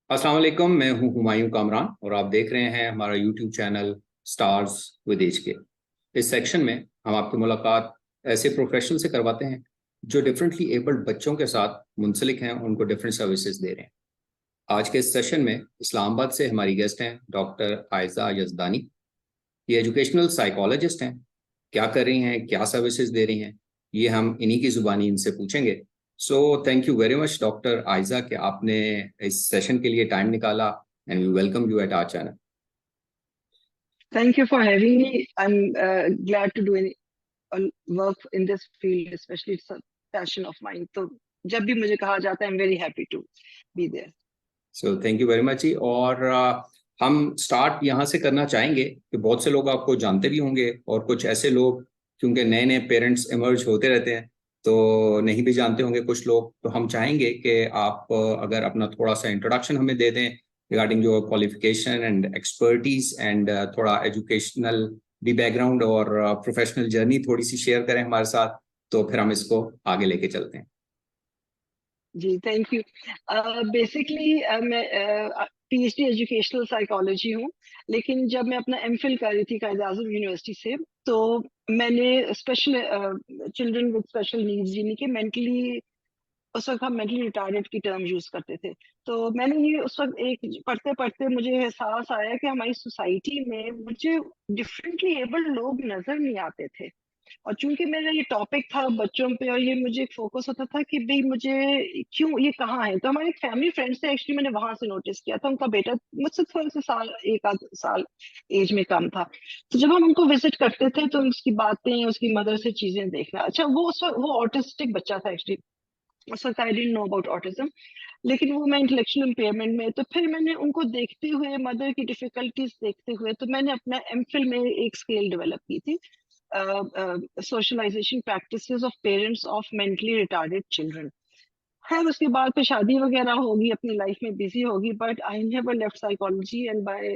अस्सलाम वालेकुम। मैं हूं हुमायूं कामरान और आप देख रहे हैं हमारा YouTube channel stars with age के। इस सेक्शन में हम आपकी मुलाकात ऐसे प्रोफेशनल से करवाते हैं जो डिफरेंटली एबल्ड बच्चों के साथ मुंसलिक हैं, उनको डिफरेंट सर्विसेज दे रहे हैं। आज के इस सेशन में इस्लामाबाद से हमारी गेस्ट हैं डॉक्टर आयजा यजदानी। ये एजुकेशनल साइकोलॉजिस्ट हैं। क्या कर रही हैं, क्या सर्विसेज दे रही हैं, ये हम इन्हीं की जुबानी इनसे पूछेंगे। So thank you very much doctor Aiza कि आपने इस सेशन के लिए टाइम निकाला and we welcome you at our channel. Thank you for having me. I'm glad to do work in this field, especially it's a passion of mine. तो जब भी मुझे कहा जाता है, I'm very happy to be there. So thank you very much ji. और हम start यहाँ से करना चाहेंगे कि बहुत से लोग आपको जानते भी होंगे और कुछ ऐसे लोग, क्योंकि नए नए पेरेंट्स इमर्ज होते रहते हैं, तो नहीं भी जानते होंगे कुछ लोग। तो हम चाहेंगे कि आप अगर अपना थोड़ा सा इंट्रोडक्शन हमें दे दें regarding your qualification and expertise and थोड़ा एजुकेशनल भी बैकग्राउंड और प्रोफेशनल जर्नी थोड़ी सी शेयर करें हमारे साथ, तो फिर हम इसको आगे लेके चलते हैं। जी, थैंक यू। बेसिकली मैं पीएचडी एजुकेशनल साइकोलॉजी हूँ, लेकिन जब मैं अपना एमफिल कर रही थी कायद आज़म यूनिवर्सिटी से, तो मैंने special children with special needs, यानी कि मेंटली, उस वक्त हम मेंटली रिटार्डेड की टर्म यूज करते थे। तो मैंने ये उस वक्त एक पढ़ते पढ़ते मुझे एहसास आया कि हमारी सोसाइटी में मुझे डिफरेंटली एबल्ड लोग नजर नहीं आते थे। और चूंकि मेरा ये टॉपिक था बच्चों पे, और ये मुझे एक फोकस होता था कि भाई मुझे क्यों ये कहाँ है, तो हमारे एक फैमिली फ्रेंड से एक्चुअली मैंने वहां से नोटिस किया था। उनका बेटा मुझसे थोड़ा सा साल, एक आध साल एज में कम था। तो जब हम उनको विजिट करते थे तो उसकी बातें, उसकी मदर से चीजें देखना, अच्छा वो उस वक्त वो ऑटिस्टिक बच्चा था एक्चुअली। उस वक्त आई डेंट नो अबाउट ऑटिज्म, लेकिन वो मैं इंटेलेक्चुअल इम्पेयरमेंट में। तो फिर मैंने उनको देखते हुए, मदर की डिफिकल्टीज देखते हुए, तो मैंने अपना एमफिल में एक स्केल डेवलप की थी, socialization practices of parents of mentally retarded children. खैर उसके बाद फिर शादी वगैरह होगी, अपनी लाइफ में बिजी होगी, but I never left psychology, and by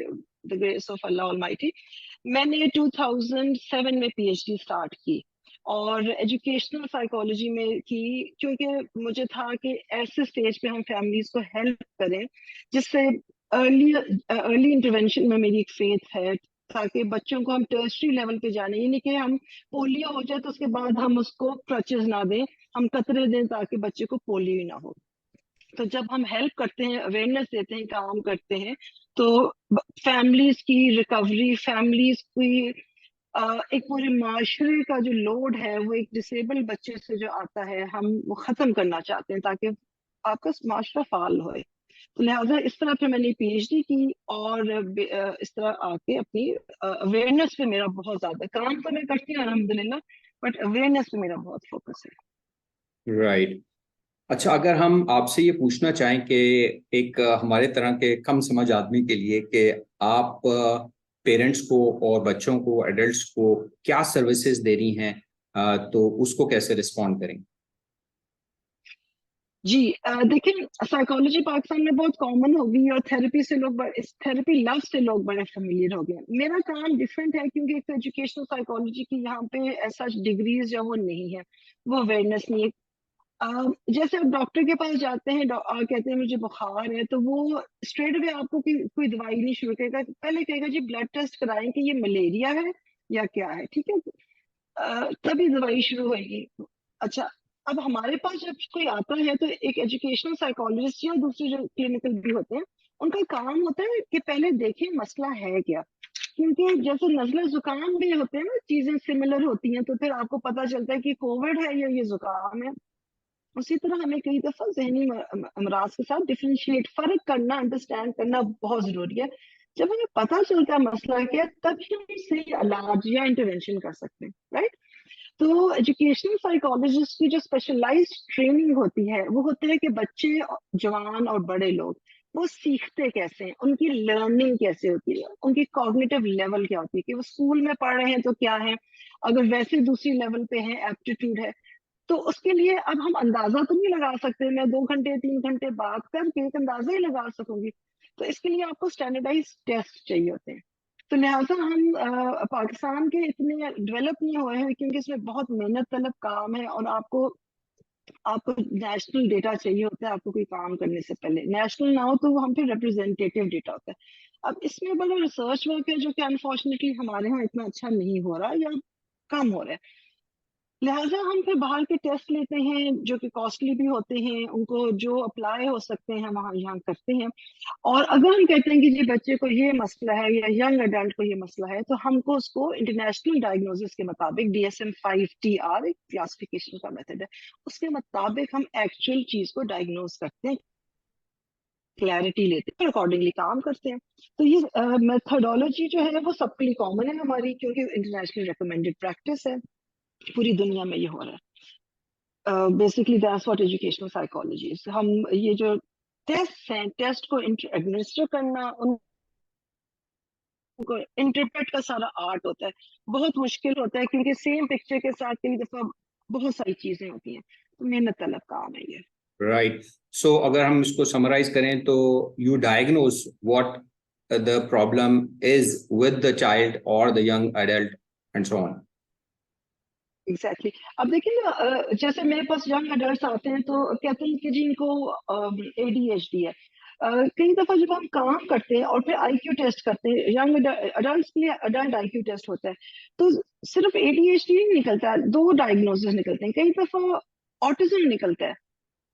the grace of Allah almighty मैंने 2007 में पीएचडी स्टार्ट की, और एजुकेशनल साइकोलॉजी में की, क्योंकि मुझे था कि ऐसे स्टेज पे हम फैमिलीज को हेल्प करें जिससे अर्ली अर्ली इंटरवेंशन में मेरी एक फेथ है, ताकि बच्चों को हम टर्शरी लेवल पे जाने, यानी कि हम पोलियो हो जाए तो उसके बाद हम उसको क्रचेस ना दें, हम कतरे दें ताकि बच्चे को पोलियो ही ना हो। तो जब हम हेल्प करते हैं, अवेयरनेस देते हैं, काम करते हैं, तो फैमिलीज की रिकवरी, फैमिलीज की एक पूरे माशरे का जो लोड है वो एक डिसेबल्ड बच्चे से जो आता है, हम वो खत्म करना चाहते हैं ताकि आपका माशरा फाल होए। तो लिहाजा इस तरह पे मैंने पीएचडी की, और इस तरह आके अपनी अवेयरनेस पे मेरा बहुत ज्यादा काम तो मैं करती हूँ अल्हम्दुलिल्लाह, बट अवेयरनेस पे मेरा बहुत फोकस है। राइट। अच्छा, अगर हम आपसे ये पूछना चाहें कि एक हमारे तरह के कम समझ आदमी के लिए कि आप पेरेंट्स को और बच्चों को, एडल्ट्स को क्या सर्विसेज दे रही हैं, तो उसको कैसे रिस्पॉन्ड करें? जी, देखिए, साइकोलॉजी पाकिस्तान में बहुत कॉमन हो गई, और थेरेपी से लोग इस थेरेपी लफ्ज से लोग बड़े फेमिलियर हो गए। मेरा काम डिफरेंट है, क्योंकि एक तो एजुकेशनल साइकोलॉजी की यहाँ पे ऐसा डिग्रीज या वो नहीं है, वो अवेयरनेस नहीं है। जैसे आप डॉक्टर के पास जाते हैं, कहते हैं मुझे बुखार है, तो वो स्ट्रेट अवे आपको कोई दवाई नहीं शुरू करेगा, पहले कहेगा जी ब्लड टेस्ट कराएं कि ये मलेरिया है या क्या है, ठीक है। तभी दवाई शुरू होगी। अच्छा, अब हमारे पास जब कोई आता है तो एक एजुकेशनल साइकोलॉजिस्ट या दूसरे जो क्लिनिकल भी होते हैं, उनका काम होता है कि पहले देखें मसला है क्या। क्योंकि जैसे नजला जुकाम भी होते हैं ना, चीजें सिमिलर होती हैं, तो फिर आपको पता चलता है कि कोविड है या ये जुकाम है। उसी तरह हमें कई दफा जहनी अमराज के साथ डिफरेंशिएट, फर्क करना, अंडरस्टैंड करना बहुत जरूरी है। जब हमें पता चलता है मसला क्या है, तभी हम सही इलाज या इंटरवेंशन कर सकते हैं, राइट। तो एजुकेशनल साइकोलॉजिस्ट की जो स्पेशलाइज्ड ट्रेनिंग होती है, वो होती है कि बच्चे, जवान और बड़े लोग, वो सीखते कैसे हैं, उनकी लर्निंग कैसे होती है, उनकी कॉग्निटिव लेवल क्या होती है, कि वो स्कूल में पढ़ रहे हैं तो क्या है, अगर वैसे दूसरी लेवल पे हैं, एप्टीट्यूड है। तो उसके लिए अब हम अंदाजा तो नहीं लगा सकते, मैं 2 घंटे 3 घंटे बात करके एक अंदाजा ही लगा सकूंगी। तो इसके लिए आपको स्टैंडर्डाइज टेस्ट चाहिए होते हैं। तो लिहाजा हम पाकिस्तान के इतने डेवलप नहीं हुए हैं, क्योंकि इसमें बहुत मेहनत तलब काम है, और आपको आपको नेशनल डेटा चाहिए होता है आपको कोई काम करने से पहले, नेशनल ना हो तो वो हम पे रिप्रेजेंटेटिव डेटा होता है। अब इसमें बड़ा रिसर्च वर्क है जो कि अनफॉर्चुनेटली हमारे यहाँ इतना अच्छा नहीं हो रहा या कम हो रहा है। लिहाजा हम फिर बाहर के टेस्ट लेते हैं जो कि कॉस्टली भी होते हैं, उनको जो अप्लाई हो सकते हैं वहाँ यहाँ करते हैं। और अगर हम कहते हैं कि जी बच्चे को ये मसला है या यंग अडल्ट को ये मसला है, तो हमको उसको इंटरनेशनल डायग्नोसिस के मुताबिक DSM-5 TR एक क्लासिफिकेशन का मेथड है, उसके मुताबिक हम एक्चुअल चीज को डायग्नोज करते हैं, क्लैरिटी लेते हैं, अकॉर्डिंगली काम करते हैं। तो ये मेथडोलॉजी जो है वो सबके लिए कॉमन है हमारी, क्योंकि इंटरनेशनल रिकमेंडेड प्रैक्टिस है, पूरी दुनिया में ये हो रहा है। Basically that's what educational psychology is. हम ये जो टेस्ट हैं, टेस्ट को एडमिनिस्टर करना, उनको इंटरप्रेट का सारा आर्ट होता है, बहुत मुश्किल होता है, क्योंकि सेम पिक्चर के साथ कई दफा बहुत सारी चीजें होती हैं, तो मेहनत तलब काम है ये। राइट। सो अगर हम इसको समराइज करें तो you diagnose what the problem is with the child और the young adult and so on. Exactly अब देखिए ना, जैसे मेरे पास यंग अडल्ट आते हैं तो कहते हैं कि जी इनको ADHD है। कई दफा जब हम काम करते हैं और फिर IQ टेस्ट करते हैं, यंग अडल्ट के लिए अडल्ट IQ टेस्ट होता है, तो सिर्फ ADHD नहीं निकलता है, दो डायग्नोसिस निकलते हैं, कई दफा ऑटिज्म निकलता है।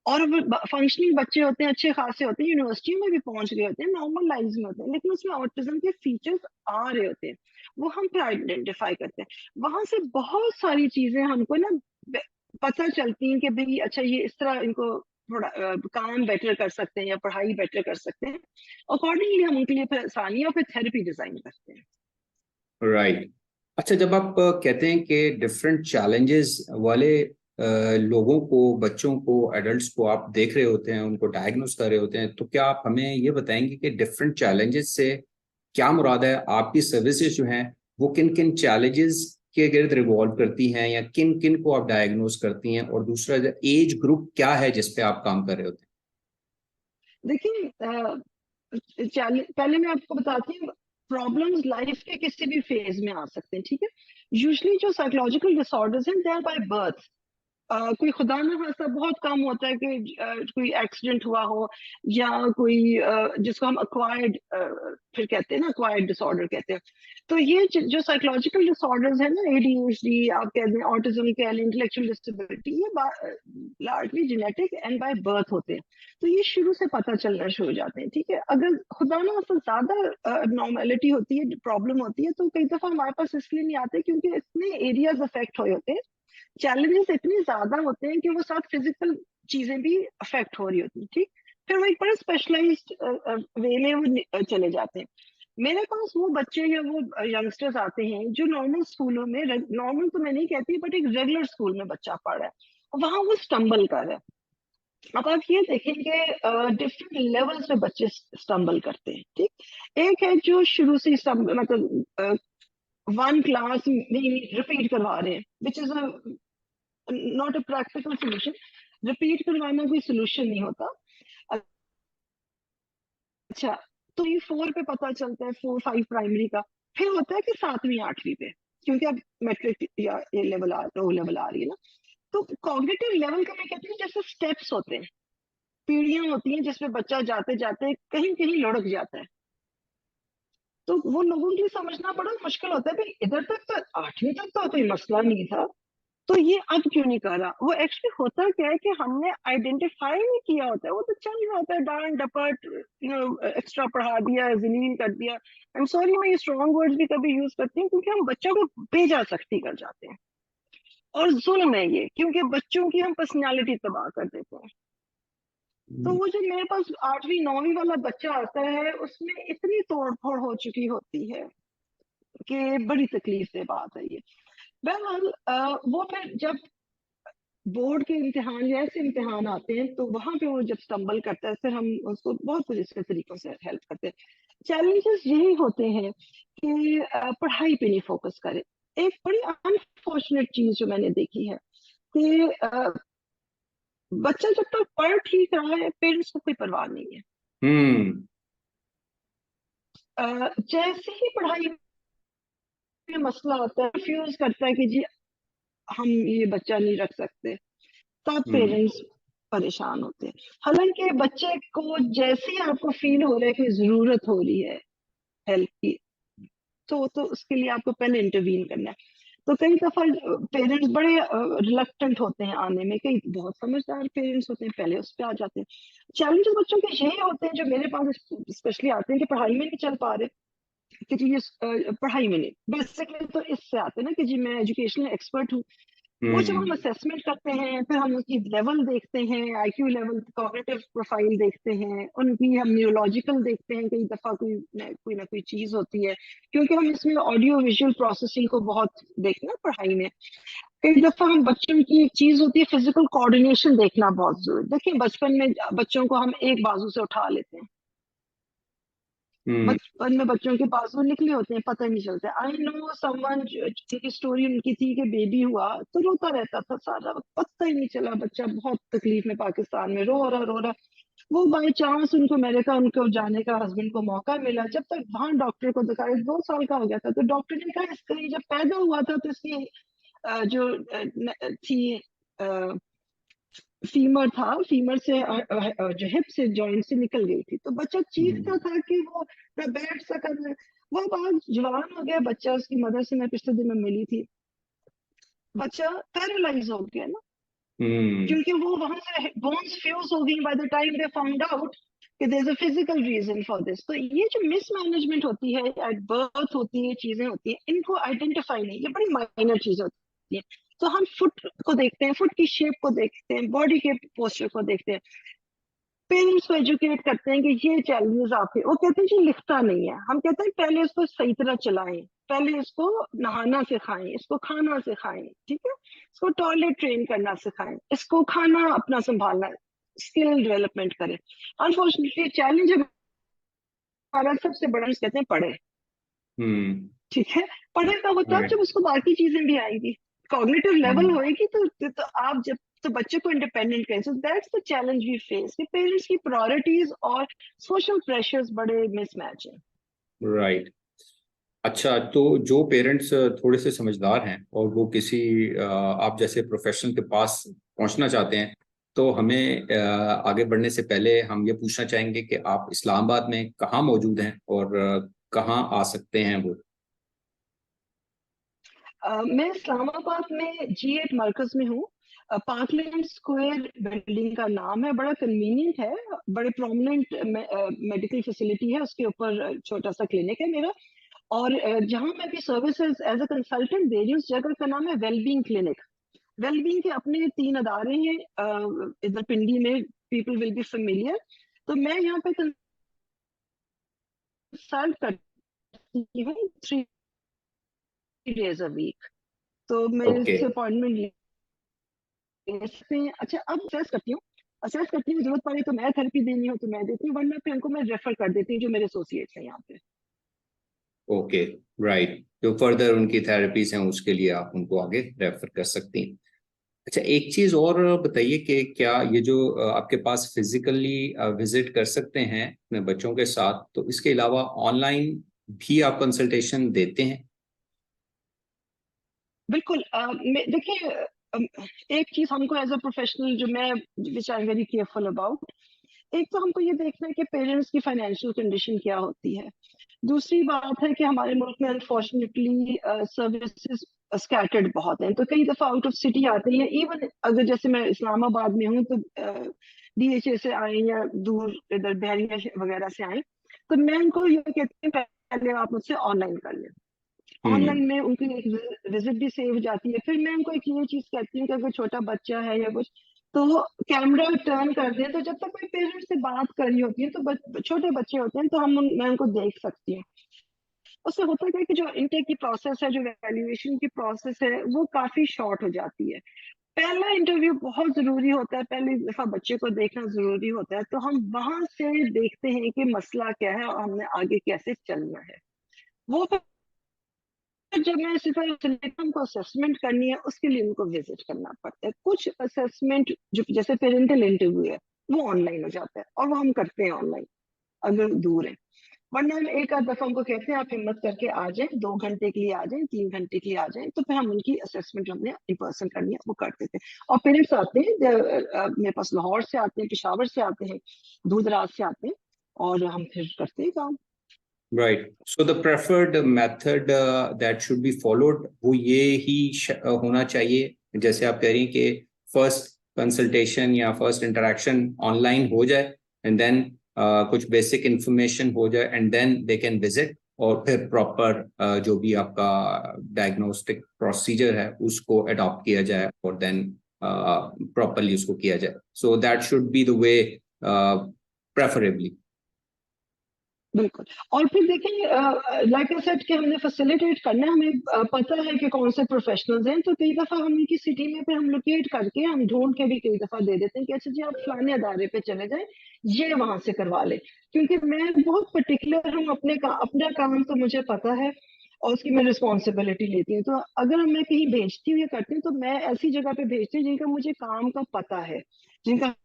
और फंक्शनिंग बच्चे होते हैं, अच्छे खासे होते हैं, यूनिवर्सिटी में भी पहुंच गए होते हैं, नॉर्मल लाइफ में होते हैं, लेकिन उसमें ऑटिज्म के फीचर्स आ रहे होते हैं, वो हम फिर आइडेंटिफाई करते हैं। वहां से बहुत सारी चीजें हमको ना पता चलती हैं कि भाई अच्छा ये इस तरह इनको थोड़ा काम बेटर कर सकते हैं या पढ़ाई बेटर कर सकते हैं। अकॉर्डिंगली हम उनके लिए फिर आसानी और फिर थेरेपी डिजाइन करते हैं। राइट। अच्छा, जब आप कहते हैं कि डिफरेंट चैलेंजेस वाले लोगों को, बच्चों को, एडल्ट्स को आप देख रहे होते हैं, उनको डायग्नोस कर रहे होते हैं, तो क्या आप हमें ये बताएंगे कि डिफरेंट चैलेंजेस से क्या मुराद है? आपकी सर्विसेज जो हैं वो किन किन चैलेंजेस के गिर्द रिवॉल्व करती हैं, या किन किन को आप डायग्नोस करती हैं? और दूसरा, एज ग्रुप क्या है जिस पे आप काम कर रहे होते देखिए पहले मैं आपको बताती हूँ, प्रॉब्लम्स लाइफ के किसी भी फेज में आ सकते हैं, ठीक है। यूजुअली जो साइकोलॉजिकल डिसऑर्डर्स हैं दे आर बाय बर्थ। कोई खुदा ना खास्ता बहुत कम होता है कि कोई एक्सीडेंट हुआ हो, या कोई जिसको हम अक्वायर्ड फिर कहते हैं ना, अक्वायर्ड डिसऑर्डर कहते हैं। तो ये जो साइकोलॉजिकल डिसऑर्डर्स है ना, ADHD आप कहते हैं, ऑटिज्म कह लें, इंटेलेक्चुअल डिसेबिलिटी, ये largely genetic and by birth होते हैं। तो ये शुरू से पता चलना शुरू हो जाते हैं, ठीक है। अगर खुदा ना खास्ता ज्यादा नॉर्मेलिटी होती है, प्रॉब्लम होती है, तो कई दफा हमारे पास इसलिए नहीं आते क्योंकि इतने एरियाज अफेक्ट हुए होते हैं, चैलेंजेस इतने ज्यादा होते हैं कि वो साथ फिजिकल चीजें भी अफेक्ट हो रही होती हैं, ठीक। फिर वो एक बड़े स्पेशलाइज्ड वे में वो चले जाते हैं। मेरे पास वो बच्चे या वो यंगस्टर्स आते हैं जो नॉर्मल स्कूलों में, नॉर्मल तो मैं नहीं कहती, बट एक रेगुलर स्कूल में बच्चा पढ़ रहा है और वहां वो स्टम्बल कर रहा है। अब आप ये देखेंगे डिफरेंट लेवल्स पे बच्चे स्टम्बल करते हैं, ठीक। एक है जो शुरू से मतलब वन क्लास में रिपीट करवा रहे हैं, which is not a practical solution. Repeat करवाना कोई सोल्यूशन नहीं होता। अच्छा, तो ये 4 पे पता चलता है, 4-5 प्राइमरी का। फिर होता है कि 7वीं 8वीं पे, क्योंकि अब मैट्रिक या ए लेवल ओ लेवल आ रही है ना, तो कॉग्निटिव लेवल का मैं कहती हूँ जैसे स्टेप्स होते हैं, पीढ़ियां होती हैं जिसमें बच्चा जाते जाते कहीं कहीं लुढ़क जाता है। तो वो लोगों के लिए समझना बड़ा मुश्किल होता है, भाई इधर तक तो 8वीं तक तो कोई मसला नहीं था, तो ये अब क्यों नहीं कर रहा। वो एक्चुअली होता क्या है कि हमने आइडेंटिफाई नहीं किया होता है, वो तो चल रहा होता है, डांट डपट, एक्स्ट्रा पढ़ा दिया, जलील कर दिया। आई एम सॉरी, मैं ये स्ट्रॉन्ग वर्ड्स भी कभी यूज करती हूँ क्योंकि हम बच्चों को बेजा सख्ती कर जाते हैं, और जुल्म है ये, क्योंकि बच्चों की हम पर्सनैलिटी तबाह कर देते हैं। तो हैं? वो जो मेरे पास 8वीं 9वीं वाला बच्चा आता है, उसमें इतनी तोड़ फोड़ हो चुकी होती है कि बड़ी तकलीफ से बात है ये। बहरहाल वो फिर जब बोर्ड के इम्तिहान या ऐसे इम्तिहान आते हैं, तो वहां पे वो जब स्टम्बल करता है, फिर हम उसको बहुत कुछ इसके तरीकों से हेल्प करते हैं। चैलेंजेस यही होते हैं कि पढ़ाई पे नहीं फोकस करे। एक बड़ी अनफॉर्चुनेट चीज जो मैंने देखी है कि बच्चा जब तक पढ़ ठीक रहा है, पेरेंट्स को कोई परवाह नहीं है। हम्म। जैसे ही पढ़ाई में मसला होता है, रिफ्यूज करता है कि जी हम ये बच्चा नहीं रख सकते। तब पेरेंट्स परेशान होते हैं। हालांकि बच्चे को जैसे ही आपको फील हो रहा है कि जरूरत हो रही है हेल्प की, तो उसके लिए आपको पहले इंटरवीन करना है। तो कई दफा पेरेंट्स बड़े रिलक्टेंट होते हैं आने में, कई बहुत समझदार पेरेंट्स होते हैं पहले उस पर आ जाते हैं। चैलेंजेस बच्चों के यही होते हैं जो मेरे पास स्पेशली आते हैं कि पढ़ाई में नहीं चल पा रहे, कि जी ये पढ़ाई में नहीं, बेसिकली तो इससे आते हैं ना कि जी मैं एजुकेशनल एक्सपर्ट हूँ। वो जब हम हम्म। असेसमेंट करते हैं, फिर हम उनकी लेवल देखते हैं, आईक्यू लेवल, कॉग्निटिव प्रोफाइल देखते हैं, उनकी हम न्यूरोलॉजिकल देखते हैं, कई दफा कोई ना कोई चीज होती है, क्योंकि हम इसमें ऑडियो विजुअल प्रोसेसिंग को बहुत देखते हैं पढ़ाई में। कई दफा हम बच्चों की एक चीज होती है फिजिकल कोऑर्डिनेशन देखना बहुत जरूरी। देखिए बचपन में बच्चों को हम एक बाजू से उठा लेते हैं, हम्म। बचपन में बच्चों के बाजू निकले होते हैं, पता ही नहीं चलता। आई नो समवन की स्टोरी उनकी थी कि बेबी हुआ तो रोता रहता था सारा वक्त, पता ही नहीं चला, बच्चा बहुत तकलीफ में पाकिस्तान में रो रहा। वो बाई चांस उनको अमेरिका उनको जाने का हस्बैंड को मौका मिला, जब तक वहां डॉक्टर को दिखाया 2 साल का हो गया था, तो डॉक्टर ने कहा इसका जब पैदा हुआ था तो इसकी जो थी फीमर था, फीमर से जो हिप से जॉइंट से निकल गई थी। तो बच्चा चीखता था कि वो ना बैठ सका ना। वो बाद जवान हो गया बच्चा, उसकी मदर से मैं पिछले दिन में मिली थी, बच्चा पैरालाइज हो गया ना, हम्म। क्योंकि वो वहां से बोन्स फ्यूज हो गई by the time they found out कि there is a physical reason for this. तो ये जो मिसमैनेजमेंट होती है एट बर्थ होती है, चीजें होती हैं, इनको आइडेंटिफाई नहीं, ये बड़ी माइनर चीजें होती है। तो हम फुट को देखते हैं, फुट की शेप को देखते हैं, बॉडी के पोस्चर को देखते हैं, पेरेंट्स को एजुकेट करते हैं कि ये चैलेंजेस आपके। वो कहते हैं जी लिखता नहीं है, हम कहते हैं पहले इसको सही तरह चलाएं, पहले इसको नहाना सिखाएं, इसको खाना सिखाएं, ठीक है, इसको टॉयलेट ट्रेन करना सिखाएं, इसको खाना अपना संभालना, स्किल डेवलपमेंट करें। अनफॉर्चुनेटली चैलेंज हमारा सबसे बड़ा, कहते हैं पढ़े, हम्म। ठीक है, पढ़ेगा वो तब जब राइट। उसको बाकी चीजें भी आएंगी, कॉग्निटिव लेवल होएगी, तो आप जब तो बच्चे को इंडिपेंडेंट करें। So that's the challenge we face कि पेरेंट्स की प्रायोरिटीज और सोशल प्रेशर्स बड़े मिसमैच हैं। राइट। अच्छा, तो जो पेरेंट्स थोड़े से समझदार हैं और वो किसी आप जैसे प्रोफेशनल के पास पहुंचना चाहते हैं, तो हमें आगे बढ़ने से पहले हम ये पूछना चाहेंगे कि आप इस्लामाबाद में कहाँ मौजूद हैं और कहाँ आ सकते हैं वो। मैं इस्लामाबाद में G8 मरकज में हूँ। पार्कलैंड स्क्वायर बिल्डिंग का नाम है, बड़ा कन्वीनियंट है, बड़े प्रोमिनेंट मेडिकल फैसिलिटी है, उसके ऊपर छोटा सा क्लिनिक है मेरा। और जहाँ मैं भी सर्विसेज एज अ कंसल्टेंट दे रही हूँ, उस जगह का नाम है वेलबींग क्लिनिक। वेलबींग के अपने 3 अदारे हैं इधर पिंडी में, पीपल विल बी फेमिलियर। तो मैं यहाँ पे कंसल्ट करती हूँ 3 days अ वीक। तो मेरे ओके। से अपॉइंटमेंट ले सकते हैं। अच्छा, अब असेस करती हूँ, जरूरत पड़े तो मैं थेरेपी देनी हो तो मैं देती हूँ, वरना फिर उनको मैं रेफर कर देती हूँ जो मेरे एसोसिएट्स हैं यहाँ पे। ओके। राइट, जो फर्दर उनकी थेरेपीज हैं उसके लिए आप उनको आगे रेफर कर सकती हैं। अच्छा, एक चीज और बताइए कि क्या ये जो आपके पास फिजिकली विजिट कर सकते हैं अपने बच्चों के साथ, तो इसके अलावा ऑनलाइन भी आप कंसल्टेशन देते हैं? बिल्कुल। देखिए, एक चीज हमको एज अ प्रोफेशनल जो मैं, which I am very careful about, एक तो हमको ये देखना है कि पेरेंट्स की फाइनेंशियल कंडीशन क्या होती है। दूसरी बात है कि हमारे मुल्क में अनफॉर्चुनेटली सर्विसेज स्कैटर्ड बहुत हैं, तो कई दफा आउट ऑफ सिटी आते हैं। इवन अगर जैसे मैं इस्लामाबाद में हूँ तो DHA से आए या दूर इधर बहरिया वगैरह से आए, तो मैं उनको ये कहती हूँ पहले आप मुझसे ऑनलाइन कर लें। हम्म। ऑनलाइन में उनकी एक विजिट भी सेव हो जाती है। फिर मैं उनको एक ये चीज कहती हूँ कि अगर छोटा बच्चा है या कुछ, तो वो कैमरा टर्न कर दे, तो जब तक कोई पेरेंट्स से बात कर रही होती है तो छोटे बच्चे होते हैं, तो मैं उनको देख सकती हूँ। उससे होता क्या है कि जो इनटेक की प्रोसेस है, जो वैल्यूएशन की प्रोसेस है, वो काफी शॉर्ट हो जाती है। पहला इंटरव्यू बहुत जरूरी होता है, पहली दफा बच्चे को देखना जरूरी होता है, तो हम वहां से देखते हैं कि मसला क्या है और हमने आगे कैसे चलना है। वो जब मैं सिर्फ सिलेक्शन को असेसमेंट करनी है, उसके लिए उनको विजिट करना पड़ता है। कुछ असेसमेंट जो जैसे पेरेंटल इंटरव्यू है, वो ऑनलाइन हो जाता है और वो हम करते हैं ऑनलाइन अगर दूर है। वरना हम एक आध दफा उनको कहते हैं आप हिम्मत करके आ जाएं, 2 घंटे के लिए आ जाएं, 3 घंटे के लिए आ जाएं, तो फिर हम उनकी असेसमेंट हमने इन पर्सन करनी है वो कर देते हैं। और पेरेंट्स आते हैं मेरे पास, लाहौर से आते हैं, पेशावर से आते हैं, दूर दराज से आते हैं, और हम फिर करते हैं काम। Right. So the preferred method that should be followed वो ये ही होना चाहिए, जैसे आप कह रही हैं कि फर्स्ट कंसल्टेशन या फर्स्ट इंटरेक्शन ऑनलाइन हो जाए, एंड देन कुछ बेसिक इंफॉर्मेशन हो जाए, and then they can visit, और फिर प्रॉपर जो भी आपका डायग्नोस्टिक प्रोसीजर है उसको अडॉप्ट किया जाए, और देन प्रॉपरली उसको किया जाए. So that should be the way preferably. बिल्कुल। और फिर देखिए, लाइक आई सेड कि हमने फैसिलिटेट करना है, हमें पता है कि कौन से प्रोफेशनल्स हैं, तो कई दफा हम उनकी सिटी में फिर हम लोकेट करके हम ढूंढ के भी कई दफा दे देते हैं कि अच्छा जी आप फलाने अदारे पे चले जाएं, ये वहां से करवा ले। क्योंकि मैं बहुत पर्टिकुलर हूँ, अपना काम तो मुझे पता है और उसकी मैं रिस्पॉन्सिबिलिटी लेती हूँ। तो अगर मैं कहीं भेजती हूँ या करती हूँ, तो मैं ऐसी जगह पे भेजती हूँ जिनका मुझे काम का पता है, जिनका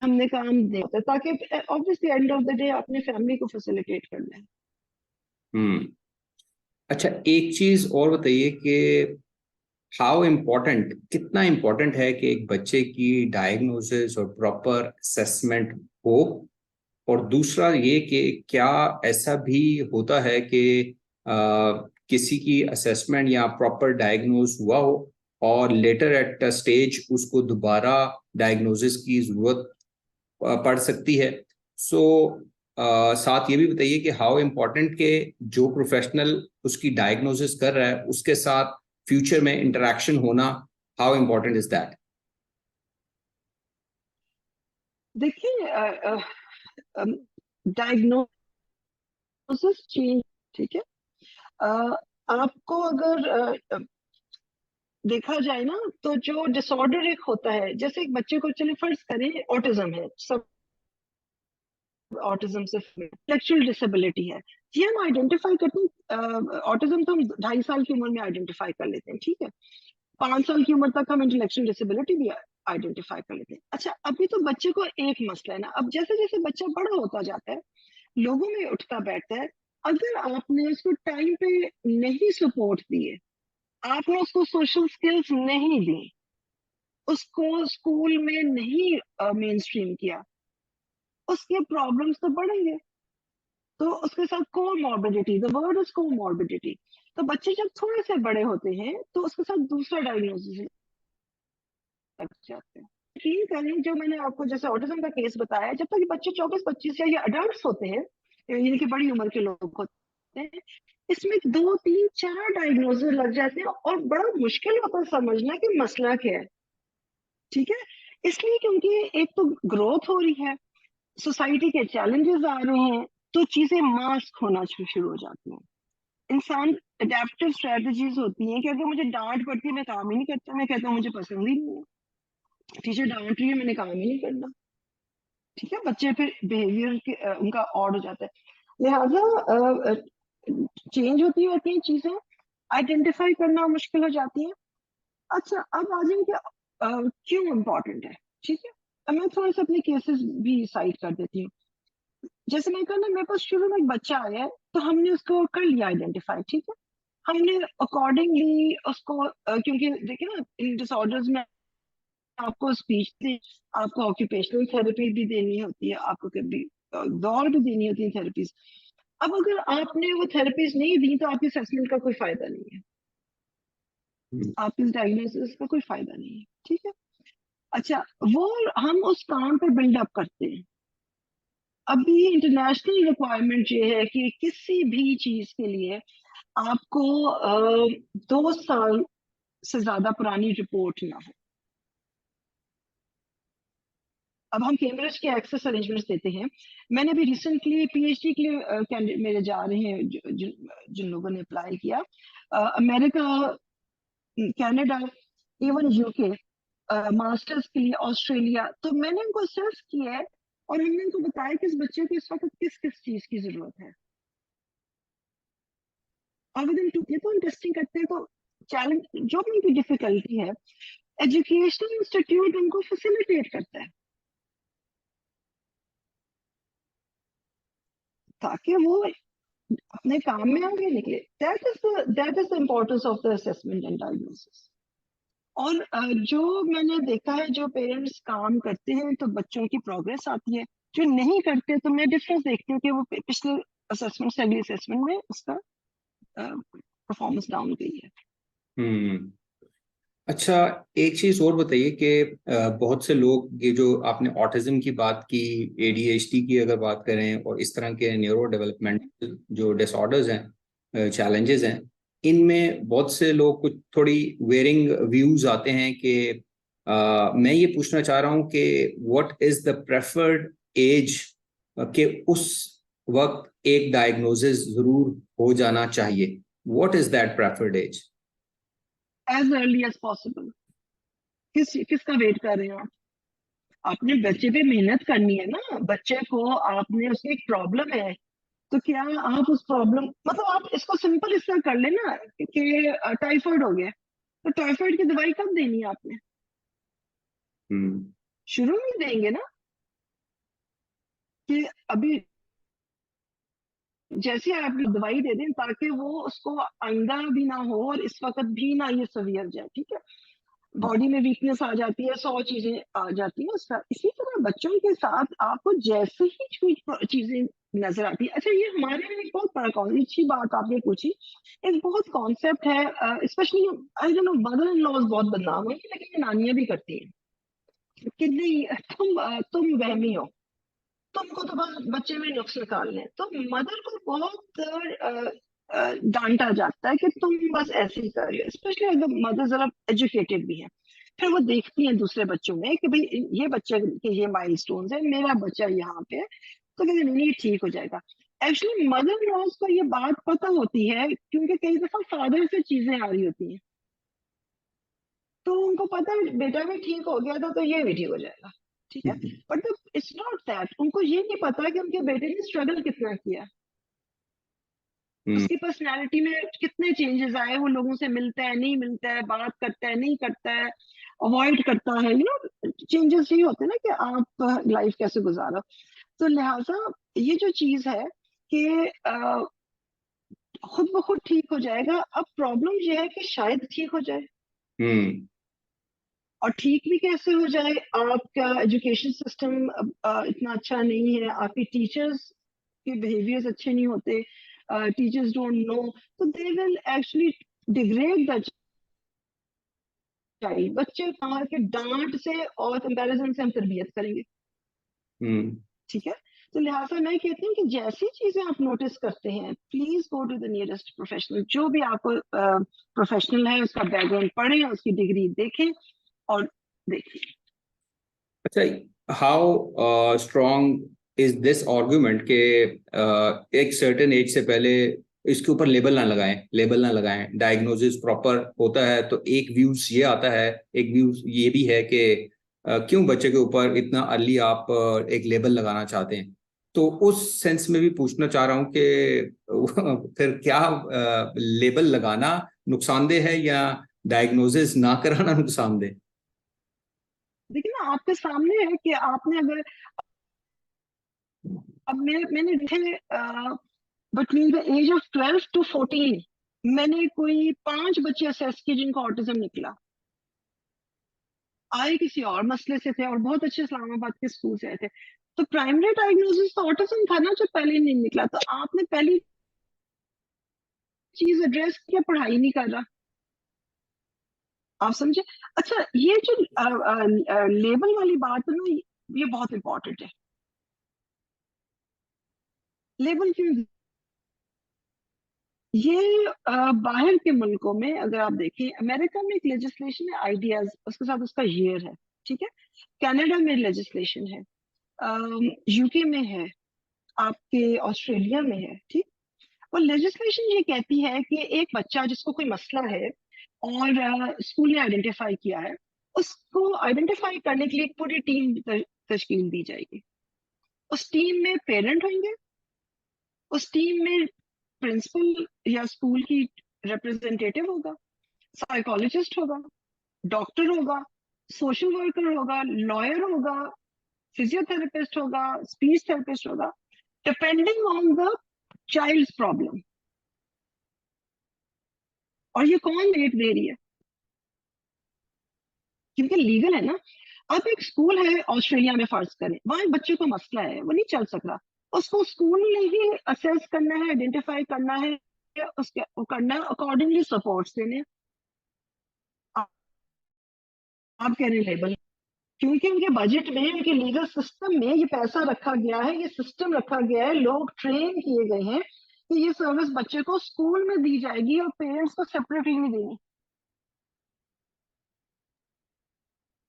हमने काम दिया होता है, ताकि obviously end of the day अपनी फैमिली को फैसिलिटेट करना है। हम्म. अच्छा, एक चीज और बताइए कि हाउ इम्पोर्टेंट, कितना इम्पोर्टेंट है कि एक बच्चे की डायग्नोसिस और प्रॉपर असेसमेंट हो, और दूसरा ये कि क्या ऐसा भी होता है कि किसी की असेसमेंट या प्रॉपर डायग्नोस हुआ हो और लेटर एट अ स्टेज उसको दोबारा डायग्नोसिस की जरूरत पड़ सकती है. सो साथ ये भी बताइए कि हाउ इम्पोर्टेंट के जो प्रोफेशनल उसकी डायग्नोसिस कर रहा है उसके साथ फ्यूचर में इंटरेक्शन होना, हाउ इम्पोर्टेंट इज दैट? देखिए, डायग्नोसिस चेंज, ठीक है। अ, आपको अगर देखा जाए ना, तो जो डिसऑर्डर एक होता है, जैसे एक बच्चे को, चलिए फर्ज करें ऑटिज्म है, सब ऑटिज्म से इंटेलेक्चुअल डिसेबिलिटी है, ये हम आइडेंटिफाई करते हैं। ऑटिज्म तो हम 2.5 साल की उम्र में आइडेंटिफाई कर लेते हैं, ठीक है। 5 साल की उम्र तक हम इंटेलेक्चुअल डिसेबिलिटी भी आइडेंटिफाई कर लेते हैं। अच्छा, अभी तो बच्चे को एक मसला है ना, अब जैसे जैसे बच्चा बड़ा होता जाता है, लोगों में उठता बैठता है, अगर आपने उसको टाइम पे नहीं सपोर्ट दिए, आपने उसको सोशल स्किल्स नहीं दी, उसको स्कूल में नहीं मेन स्ट्रीम किया, उसके प्रॉब्लम्स तो बढ़ेंगे। तो उसके साथ comorbidity, the word is comorbidity. तो बच्चे जब थोड़े से बड़े होते हैं तो उसके साथ दूसरा डायग्नोसिस लग जाते हैं। फील करें, जो मैंने आपको जैसे ऑटिज्म का केस बताया, जब तक बच्चे 24-25 या ये अडल्ट होते हैं, यानी कि बड़ी उम्र के लोग होते हैं, इसमें 2-3-4 डायग्नोसिस लग जाते हैं और बड़ा मुश्किल होता है समझना कि मसला क्या है, ठीक है। इसलिए क्योंकि एक तो ग्रोथ हो रही है, सोसाइटी के चैलेंजेस आ रहे हैं, तो चीजें मास्क होना शुरू हो जाती हैं। इंसान अडेप्टिव स्ट्रेटजीज होती हैं कि अगर मुझे डांट पड़ती है मैं काम ही नहीं करता, मैं कहता हूँ मुझे पसंद ही नहीं है, टीचर डांट रही है मैंने काम ही नहीं करना, ठीक है। बच्चे फिर बिहेवियर उनका ऑड हो जाता है। लिहाजा चेंज होती हैं चीजें, आइडेंटिफाई करना मुश्किल हो जाती है। अच्छा, अब आ जाए कि क्यों इम्पोर्टेंट है, ठीक है। अब मैं थोड़ा सा अपने केसेस भी साइड कर देती हूँ। जैसे मैं कहना, मेरे पास शुरू में एक बच्चा आया है, तो हमने उसको कर लिया आइडेंटिफाई, ठीक है। हमने अकॉर्डिंगली उसको क्योंकि देखिए ना, इन डिसऑर्डर्स में आपको स्पीच, आपको ऑक्यूपेशनल थेरेपी भी देनी होती है, आपको कभी दौर भी देनी होती है थेरेपीज। अब अगर आपने वो थेरेपीज नहीं दी, तो आपके असेसमेंट का कोई फायदा नहीं है, आपकी डायग्नोसिस का कोई फायदा नहीं है, ठीक है। अच्छा, वो हम उस काम पे बिल्डअप करते हैं। अभी इंटरनेशनल रिक्वायरमेंट ये है कि किसी भी चीज के लिए आपको 2 साल से ज्यादा पुरानी रिपोर्ट ना हो। अब हम कैम्ब्रिज के एक्सेस अरेंजमेंट्स देते हैं। मैंने भी रिसेंटली पीएचडी के लिए कैंडिडेट मेरे जा रहे हैं, जिन लोगों ने अप्लाई किया, America, Canada, even UK, masters के लिए ऑस्ट्रेलिया, तो मैंने उनको सर्च किया है और हमने उनको बताया कि इस बच्चे को इस वक्त किस किस चीज की जरूरत है। और विद इन 2 ये तो हम टेस्टिंग करते हैं, तो चैलेंज जो भी उनकी डिफिकल्टी है, एजुकेशनल इंस्टीट्यूट उनको फैसिलिटेट करता है। ताकि वो अपने काम में आगे निकले। That is the importance of the assessment and diagnosis. और जो मैंने देखा है, जो पेरेंट्स काम करते हैं तो बच्चों की प्रोग्रेस आती है, जो नहीं करते तो मैं डिफरेंस देखती हूँ कि वो पिछले असेसमेंट से अगले असेसमेंट में उसका परफॉर्मेंस डाउन गई है। हम्म। अच्छा, एक चीज और बताइए कि बहुत से लोग, ये जो आपने ऑटिज्म की बात की, एडीएचडी की अगर बात करें, और इस तरह के न्यूरो डेवलपमेंटल जो डिसऑर्डर्स हैं, चैलेंजेस हैं, इनमें बहुत से लोग कुछ थोड़ी वेरिंग व्यूज आते हैं कि मैं ये पूछना चाह रहा हूँ कि what is the preferred age कि उस वक्त एक डायग्नोसिस जरूर हो जाना चाहिए। What is that preferred age? As early as possible. किसका वेट कर रहे हैं आप? आपने बच्चे पे मेहनत करनी है ना। बच्चे को आपने, उसकी एक प्रॉब्लम है, तो क्या आप उस प्रॉब्लम, मतलब आप इसको सिंपल इस तरह कर लेना कि टाइफाइड हो गया, तो टाइफाइड की दवाई कब देनी है आपने? हम्म। शुरू में देंगे ना, कि अभी जैसे आप दवाई दे दें ताकि वो उसको आइंदा भी ना हो और इस वक्त भी ना ये सवियर जाए, ठीक है। बॉडी में वीकनेस आ जाती है, 100 चीजें आ जाती है इसी तरह बच्चों के साथ आपको जैसे ही कोई चीजें नजर आती है। अच्छा, ये हमारे में एक बहुत बड़ा अच्छी बात आपने पूछी, एक बहुत कॉन्सेप्ट है, specially I don't know, mother in laws बहुत बदनाम हुई, लेकिन ये नानियां भी करती है कि नहीं, तुम वहमी हो, तुमको तो बस बच्चे में नुक्स निकालने हैं। तो मदर को बहुत डांटा जाता है कि तुम बस ऐसे ही कर रही हो, स्पेशली अगर मदर जरा एजुकेटेड भी है। फिर वो देखती हैं दूसरे बच्चों में कि भाई ये बच्चे के ये माइलस्टोन्स है, मेरा बच्चा यहाँ पे है, तो कहते नहीं ये ठीक हो जाएगा। एक्चुअली मदर लॉज को ये बात पता होती है, क्योंकि कई दफा फादर से चीजें आ रही होती हैं, तो उनको पता है बेटा भी ठीक हो गया था तो ये भी ठीक हो जाएगा, ठीक है। But it's not that. उनको ये नहीं पता कि उनके बेटे ने स्ट्रगल कितना किया, हम्म। उसकी पर्सनैलिटी में कितने चेंजेस आए, वो लोगों से मिलता है नहीं मिलता है, बात करता है नहीं करता है, अवॉइड करता है, चेंजेस यही होते हैं ना कि आप लाइफ कैसे गुजारो। तो लिहाजा ये जो चीज है कि खुद ब खुद ठीक हो जाएगा। अब प्रॉब्लम ये है कि शायद ठीक हो जाए, हम्म। और ठीक भी कैसे हो जाए? आपका एजुकेशन सिस्टम इतना अच्छा नहीं है, आपके टीचर्स के बिहेवियर्स अच्छे नहीं होते, टीचर्स डोंट नो, तो they will actually degrade the child. बच्चे कहाँ के डांट से और कंपैरिजन से हम तरबियत करेंगे, हम्म। ठीक है। तो लिहाजा मैं कहती हूँ कि जैसी चीजें आप नोटिस करते हैं, please go to the nearest professional, जो भी आपको प्रोफेशनल है उसका बैकग्राउंड पढ़ें, उसकी डिग्री देखें और देखिए। अच्छा, how strong is this argument के एक सर्टेन एज से पहले इसके ऊपर लेबल ना लगाएं, डायग्नोसिस प्रॉपर होता है तो एक व्यूज ये आता है, एक व्यूज ये भी है कि क्यों बच्चे के ऊपर इतना अर्ली आप एक लेबल लगाना चाहते हैं। तो उस सेंस में भी पूछना चाह रहा हूँ कि फिर क्या लेबल लगाना नुकसानदेह है या डायग्नोसिस ना कराना नुकसानदेह? देखिए ना, आपके सामने है कि आपने अगर, अब मैंने देखे between the age of 12 to 14 मैंने कोई 5 बच्चे असेस किए जिनको ऑटिज्म निकला। आए किसी और मसले से थे और बहुत अच्छे इस्लामाबाद के स्कूल से आए थे। तो प्राइमरी डायग्नोसिस तो ऑटिज्म था ना, जो पहले नहीं निकला, तो आपने पहली चीज एड्रेस किया, पढ़ाई नहीं कर रहा। आप समझे? अच्छा, ये जो लेबल वाली बात है ना, ये बहुत इंपॉर्टेंट है। लेबल क्यों? ये बाहर के मुल्कों में अगर आप देखें, अमेरिका में एक लेजिस्लेशन है आइडियाज, उसके साथ उसका ईयर है, ठीक है। कनाडा में लेजिस्लेशन है, यूके में है, आपके ऑस्ट्रेलिया में है, ठीक। वो लेजिस्लेशन ये कहती है कि एक बच्चा जिसको कोई मसला है और स्कूल ने आइडेंटिफाई किया है, उसको आइडेंटिफाई करने के लिए एक पूरी टीम तश्कील दी जाएगी। उस टीम में पेरेंट होंगे, उस टीम में प्रिंसिपल या स्कूल की रिप्रेजेंटेटिव होगा, साइकोलॉजिस्ट होगा, डॉक्टर होगा, सोशल वर्कर होगा, लॉयर होगा, फिजियोथेरेपिस्ट होगा, स्पीच थेरेपिस्ट होगा, depending on the child's problem. और ये कौन रेट दे रही है? क्योंकि लीगल है ना। अब एक स्कूल है ऑस्ट्रेलिया में, फर्ज करें, वहां एक बच्चे को मसला है, वो नहीं चल सक रहा, उसको स्कूल ने ही असेस करना है, आइडेंटिफाई करना है, उसके वो करना है, अकॉर्डिंगली सपोर्ट्स देने हैं। आप कह रहे लेबल, क्योंकि उनके बजट में, उनके लीगल सिस्टम में ये पैसा रखा गया है, ये सिस्टम रखा गया है, लोग ट्रेन किए गए हैं कि ये सर्विस बच्चे को स्कूल में दी जाएगी और पेरेंट्स को सेपरेटली नहीं देनी।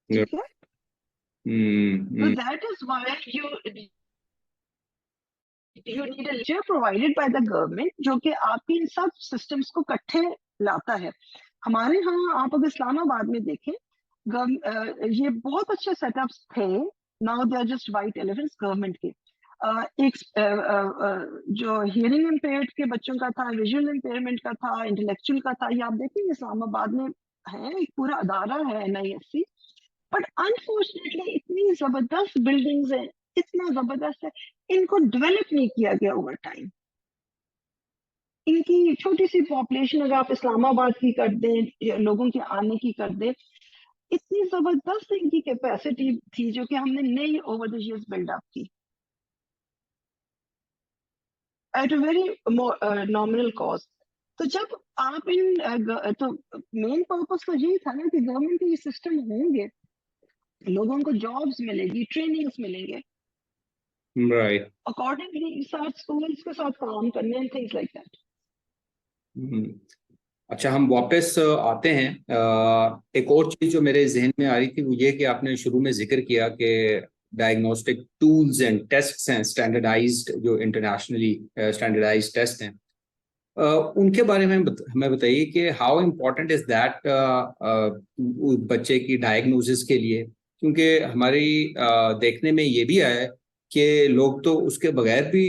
ठीक है, तो hmm that is why you need a teacher provided by the government, जो कि आपके इन सब सिस्टम्स को इकट्ठे लाता है। हमारे यहाँ आप अगर इस्लामाबाद में देखें, ये बहुत अच्छे सेटअप्स थे, now they are just white elephants government के। एक जो हियरिंग इम्पेयर्ड के बच्चों का था, विजुअल इम्पेयरमेंट का था, इंटेलेक्चुअल का था, ये आप देखेंगे इस्लामाबाद में है, एक पूरा अदारा है NISC। बट अनफॉर्चुनेटली इतनी जबरदस्त बिल्डिंग्स हैं, इतना जबरदस्त है, इनको डेवलप नहीं किया गया ओवर टाइम। इनकी छोटी सी पॉपुलेशन अगर आप इस्लामाबाद की कर दें, लोगों के आने की कर दें, इतनी जबरदस्त इनकी कैपेसिटी थी जो कि हमने नई ओवर द इयर्स बिल्डअप की at a very nominal cost. तो जब आप तो मेन पर्पस तो यही था ना कि गवर्नमेंट के ये सिस्टम होंगे, लोगों को जॉब्स मिलेगी, ट्रेनिंग्स मिलेंगे, राइट। अकॉर्डिंगली साथ स्कूल्स के साथ काम करने एंड थिंग्स लाइक दैट। अच्छा, हम वापस आते हैं। एक और चीज जो मेरे जहन में आ रही थी वो ये कि आपने शुरू में जिक्र किया कि डायग्नोस्टिक टूल्स एंड टेस्ट्स हैं, स्टैंडर्डाइज्ड, जो इंटरनेशनली स्टैंडर्डाइज्ड टेस्ट हैं, उनके बारे में हमें बताइए कि हाउ इम्पोर्टेंट इज दैट बच्चे की डायग्नोसिस के लिए, क्योंकि हमारी देखने में ये भी आया है कि लोग तो उसके बगैर भी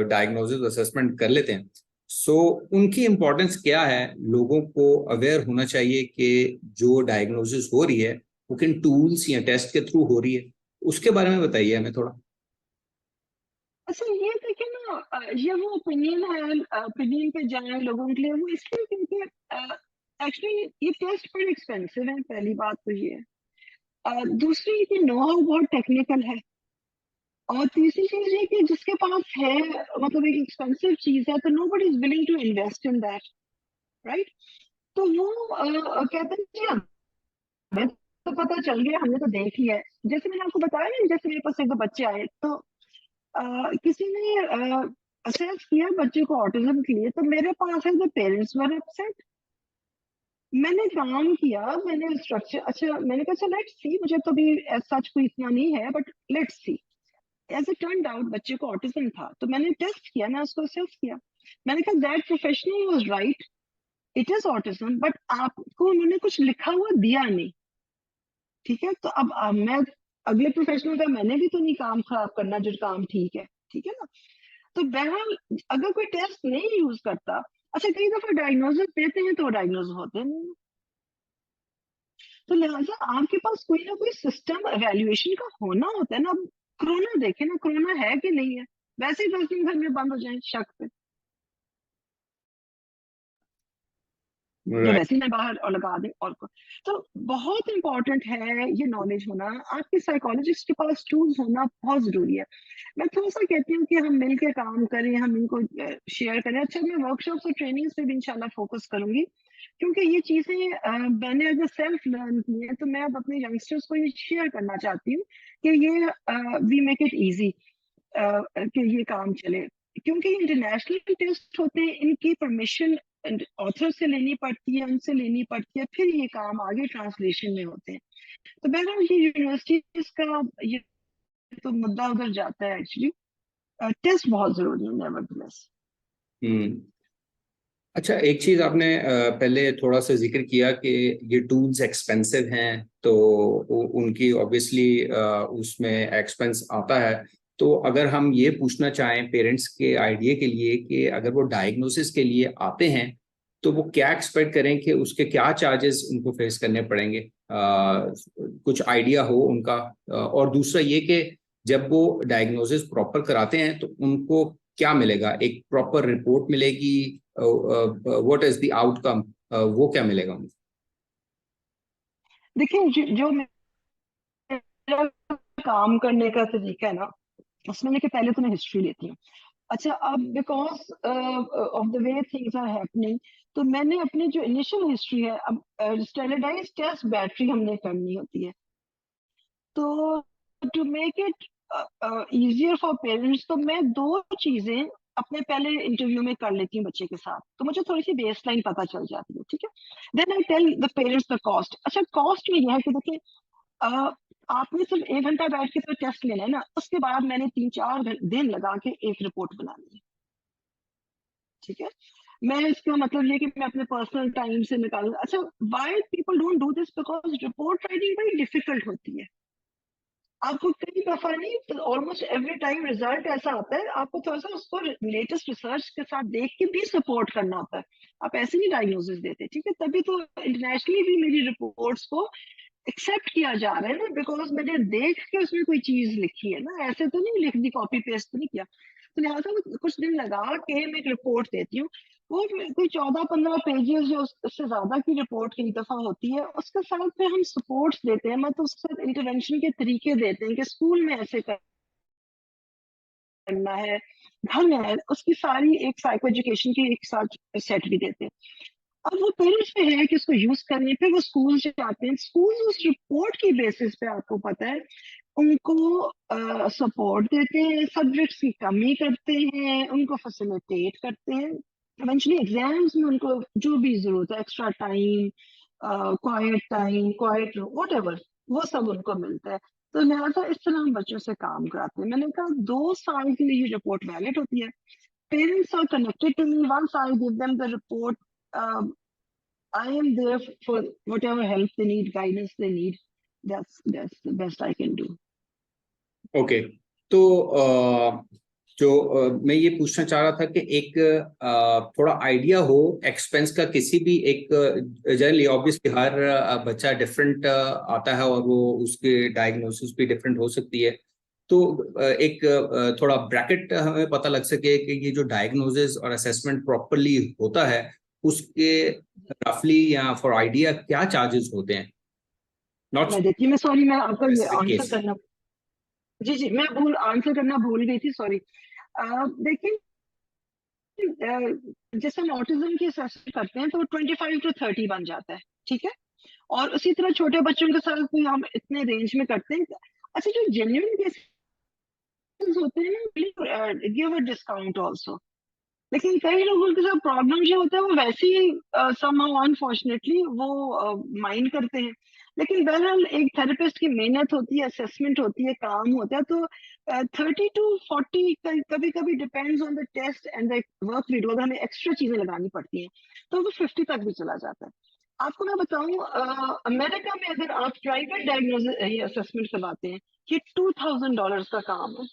डायग्नोसिस असेसमेंट कर लेते हैं। सो उनकी इम्पोर्टेंस क्या है? लोगों को अवेयर होना चाहिए कि जो डायग्नोसिस हो रही है वो किन टूल्स या टेस्ट के थ्रू हो रही है, उसके बारे में बताइए हमें थोड़ा। अच्छा, ये देखिए ना, ये वो ओपिनियन है, ओपिनियन पे जाए लोगों के लिए, वो इसलिए क्योंकि एक्चुअली ये टेस्ट बड़े एक्सपेंसिव है, पहली बात तो ये है। दूसरी ये नो हाउ बहुत टेक्निकल है, और तीसरी चीज ये कि जिसके पास है, मतलब एक एक्सपेंसिव चीज है, तो nobody is willing to invest in that, right. तो वो कहते हैं जी हमें तो पता चल गया, हमने तो देख लिया है। जैसे मैंने आपको बताया ना, जैसे मेरे पास एक दो बच्चे आए, तो किसी ने असेस किया बच्चे को ऑटिज्म के लिए, तो मेरे पास है द पेरेंट्स वर अपसेट। मैंने काम किया, मैंने स्ट्रक्चर, अच्छा मैंने कहा लेट्स सी, मुझे तो भी सच कोई इतना नहीं है, but let's see. As a turn out बच्चे को ऑटिज्म था, तो मैंने टेस्ट किया, मैं उसको असेस किया। मैंने कहा that professional was right, it is autism, but आपको उन्होंने कुछ लिखा हुआ दिया नहीं। ठीक है, तो अब मैं अगले प्रोफेशनल का मैंने भी तो नहीं काम खराब करना जो काम ठीक है। ठीक है ना। तो बहरहाल अगर कोई टेस्ट नहीं यूज करता, अच्छा कई दफा डायग्नोसिस देते हैं तो डायग्नोज होते नहीं, तो लिहाजा आपके पास कोई ना कोई सिस्टम एवेल्युएशन का होना होता है ना। अब कोरोना देखे ना, कोरोना है कि नहीं है, वैसे ही 10 दिन घर में बंद हो जाए शक पे, या राइट। वैसे ही मैं बाहर और लगा दें और को। तो बहुत इंपॉर्टेंट है ये नॉलेज होना, आपके साइकोलॉजिस्ट के पास टूल्स होना बहुत जरूरी है। मैं थोड़ा सा कहती हूँ कि हम मिलकर काम करें, हम इनको शेयर करें। अच्छा, मैं वर्कशॉप्स और ट्रेनिंग्स पे भी इंशाल्लाह फोकस करूंगी, क्योंकि ये चीजें मैंने अगर सेल्फ लर्न की है, तो मैं अब अपने यंगस्टर्स को ये शेयर करना चाहती हूँ कि ये वी मेक इट इजी, कि ये काम चले। क्योंकि इंटरनेशनल टेस्ट होते हैं, इनकी परमिशन ऑथर से लेनी पड़ती है, उनसे लेनी पड़ती है, फिर ये काम आगे ट्रांसलेशन में होते हैं। तो बहरहाल ये यूनिवर्सिटीज का ये तो मुद्दा उधर जाता है एक्चुअली। टेस्ट बहुत जरूरी है नेवरदलेस। हम्म अच्छा, एक चीज आपने पहले थोड़ा सा जिक्र किया कि ये टूल्स एक्सपेंसिव हैं, तो उनकी ऑब्वियसली उसमें एक्सपेंस आता है। तो अगर हम ये पूछना चाहें पेरेंट्स के आइडिया के लिए कि अगर वो डायग्नोसिस के लिए आते हैं तो वो क्या एक्सपेक्ट करें कि उसके क्या चार्जेस उनको फेस करने पड़ेंगे, कुछ आइडिया हो उनका। और दूसरा ये कि जब वो डायग्नोसिस प्रॉपर कराते हैं तो उनको क्या मिलेगा, एक प्रॉपर रिपोर्ट मिलेगी, व्हाट इज द आउटकम, वो क्या मिलेगा उनको? देखिए जो मेरा काम करने का तरीका है ना, उसमें देखिए पहले तो मैं हिस्ट्री लेती हूँ। अच्छा, अब because of the way things are happening, तो मैंने अपनी जो इनिशियल हिस्ट्री है, अब स्टैंडर्डाइज टेस्ट बैटरी हमने करनी होती है, तो to make it easier for parents, तो मैं दो चीजें अपने पहले इंटरव्यू में कर लेती हूँ बच्चे के साथ, तो मुझे थोड़ी सी बेस लाइन पता चल जाती है, ठीक है। Then I tell the parents the cost. अच्छा, कॉस्ट में यह है कि देखिए, अ, आपने सिर्फ 1 घंटा बैठ के तो टेस्ट लेना है ना, उसके बाद मैंने 3-4 दिन लगा के एक रिपोर्ट बनानी है, ठीक है। मैं इसका मतलब ये कि मैं अपने पर्सनल टाइम से निकालूंगा। अच्छा, why people don't do this, because report writing बड़ी डिफिकल्ट होती है। आपको कई दफा नहीं, ऑलमोस्ट एवरी टाइम रिजल्ट ऐसा आता है, आपको थोड़ा सा उसको लेटेस्ट रिसर्च के साथ देख के भी सपोर्ट करना होता है। आप ऐसे नहीं डायग्नोसिस देते, ठीक है। तभी तो इंटरनेशनली भी मेरी रिपोर्ट्स को एक्सेप्ट किया जा रहा है ना, बिकॉज मैंने देख के उसमें कोई चीज लिखी है ना, ऐसे तो नहीं लिख दी, कॉपी पेस्ट तो नहीं किया। तो लिहाजा मैं कुछ दिन लगा के मैं एक रिपोर्ट देती हूँ। वो कोई 14-15 पेजेस या उससे ज्यादा की रिपोर्ट कई दफा होती है, उसके साथ में हम सपोर्ट्स देते हैं, मतलब उसके साथ इंटरवेंशन के तरीके देते हैं कि स्कूल में ऐसे करना है, घर में है, उसकी सारी एक साइको एजुकेशन की एक साथ सेट भी देते हैं। अब वो पेरेंट्स पे है कि इसको यूज करने पे वो स्कूल से आते हैं, स्कूल उस रिपोर्ट की बेसिस पे, आपको पता है, उनको सपोर्ट देते हैं, सब्जेक्ट्स की कमी करते हैं, उनको फैसिलिटेट करते हैं। इवेंचुअली एग्जाम्स में उनको जो भी जरूरत है, extra time, time, quite, whatever, वो सब उनको मिलता है। तो लिहाजा इस तरह हम बच्चों से काम कराते हैं। मैंने कहा 2 साल के लिए ये रिपोर्ट वैलिड होती है। Parents are connected to me, once I give them the report, I am there for whatever help they need, guidance they need. That's the best I can do. Okay, तो जो मैं ये पूछना चाह रहा था कि एक थोड़ा आइडिया हो एक्सपेंस का, किसी भी एक, जनरली ऑब्वियसली हर बच्चा डिफरेंट आता है और वो उसके डायग्नोसिस भी डिफरेंट हो सकती है, तो एक थोड़ा ब्रैकेट हमें पता लग सके कि ये जो डायग्नोसिस और असेसमेंट प्रॉपरली होता है उसके रफली या फॉर आइडिया क्या चार्जेस होते हैं, नॉट मैं देखिए, मैं सॉरी, मैं आपका ये स्पेसिफिक आंसर केस। करना, जी जी, मैं आंसर करना भूल गई थी, सॉरी। देखिए, जैसे हम ऑटिज्म की असेसमेंट करते हैं तो 25 to 30 बन जाता है, ठीक है। और उसी तरह छोटे बच्चों के साथ भी हम इतने रेंज में करते हैं। अच्छा, जो जेन्युइन केसेस होते हैं ना, गिव अ डिस्काउंट ऑल्सो। लेकिन कई लोगों के साथ प्रॉब्लम जो होता है वो वैसे ही somehow अनफॉर्चुनेटली वो माइंड करते हैं। लेकिन बहरहाल एक थेरेपिस्ट की मेहनत होती है, असेसमेंट होती है, काम होता है, तो 30 to 40 कभी कभी depends on the test and the work weed, अगर हमें एक्स्ट्रा चीजें लगानी पड़ती हैं तो वो 50 तक भी चला जाता है। आपको मैं बताऊं, अमेरिका में अगर आप प्राइवेट डायग्नोसिस असेसमेंट करवाते हैं, ये $2000 का काम है।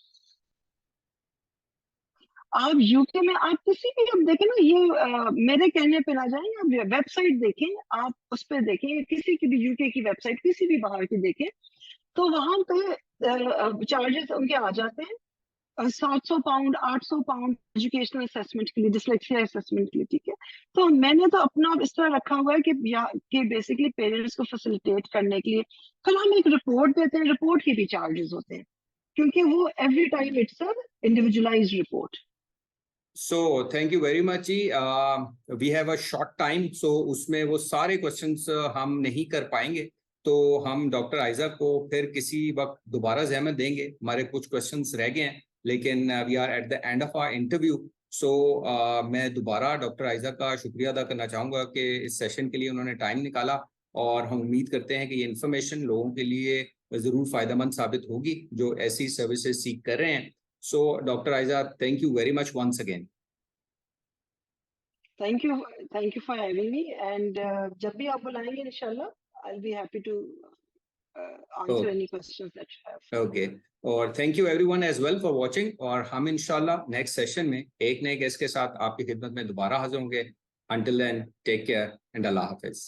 आप यूके में, आप किसी भी, आप देखें ना, ये मेरे कहने पे ना जाए, आप वेबसाइट देखें, आप उस पर देखें, किसी की भी यूके की वेबसाइट, किसी भी बाहर की देखें, तो वहां पे चार्जेस उनके आ जाते हैं, £700, £800 एजुकेशनल असेसमेंट के लिए, डिसलेक्सिया असेसमेंट के लिए, ठीक है। तो मैंने तो अपना इस तरह रखा हुआ है कि बेसिकली पेरेंट्स को फैसिलिटेट करने के लिए फिर हम एक रिपोर्ट देते हैं, रिपोर्ट के भी चार्जेस होते हैं, क्योंकि वो every time it's a individualised report. So thank you very much ji, we have a short time, so उसमें वो सारे क्वेश्चंस हम नहीं कर पाएंगे, तो हम डॉक्टर आयजा को फिर किसी वक्त दोबारा जहमत देंगे। हमारे कुछ क्वेश्चंस रह गए हैं, लेकिन we are at the end of our interview, so मैं दोबारा डॉक्टर आयजा का शुक्रिया अदा करना चाहूँगा कि इस सेशन के लिए उन्होंने टाइम निकाला, और हम उम्मीद करते हैं कि ये इन्फॉर्मेशन लोगों के लिए ज़रूर फ़ायदेमंद साबित होगी जो ऐसी सर्विसेज सीख कर रहे हैं। So, Dr. Aiza, thank you very much once again. Thank you, thank you for having me, and जब भी आप बुलाएंगे इंशाल्लाह I will be happy to answer Oh, any questions that you have. okay. और thank you everyone as well for watching, और हम इंशाल्लाह next session में एक नए गेस्ट के साथ आपकी खिदमत में दोबारा हाजिर होंगे। Until then, take care and Allah Hafiz.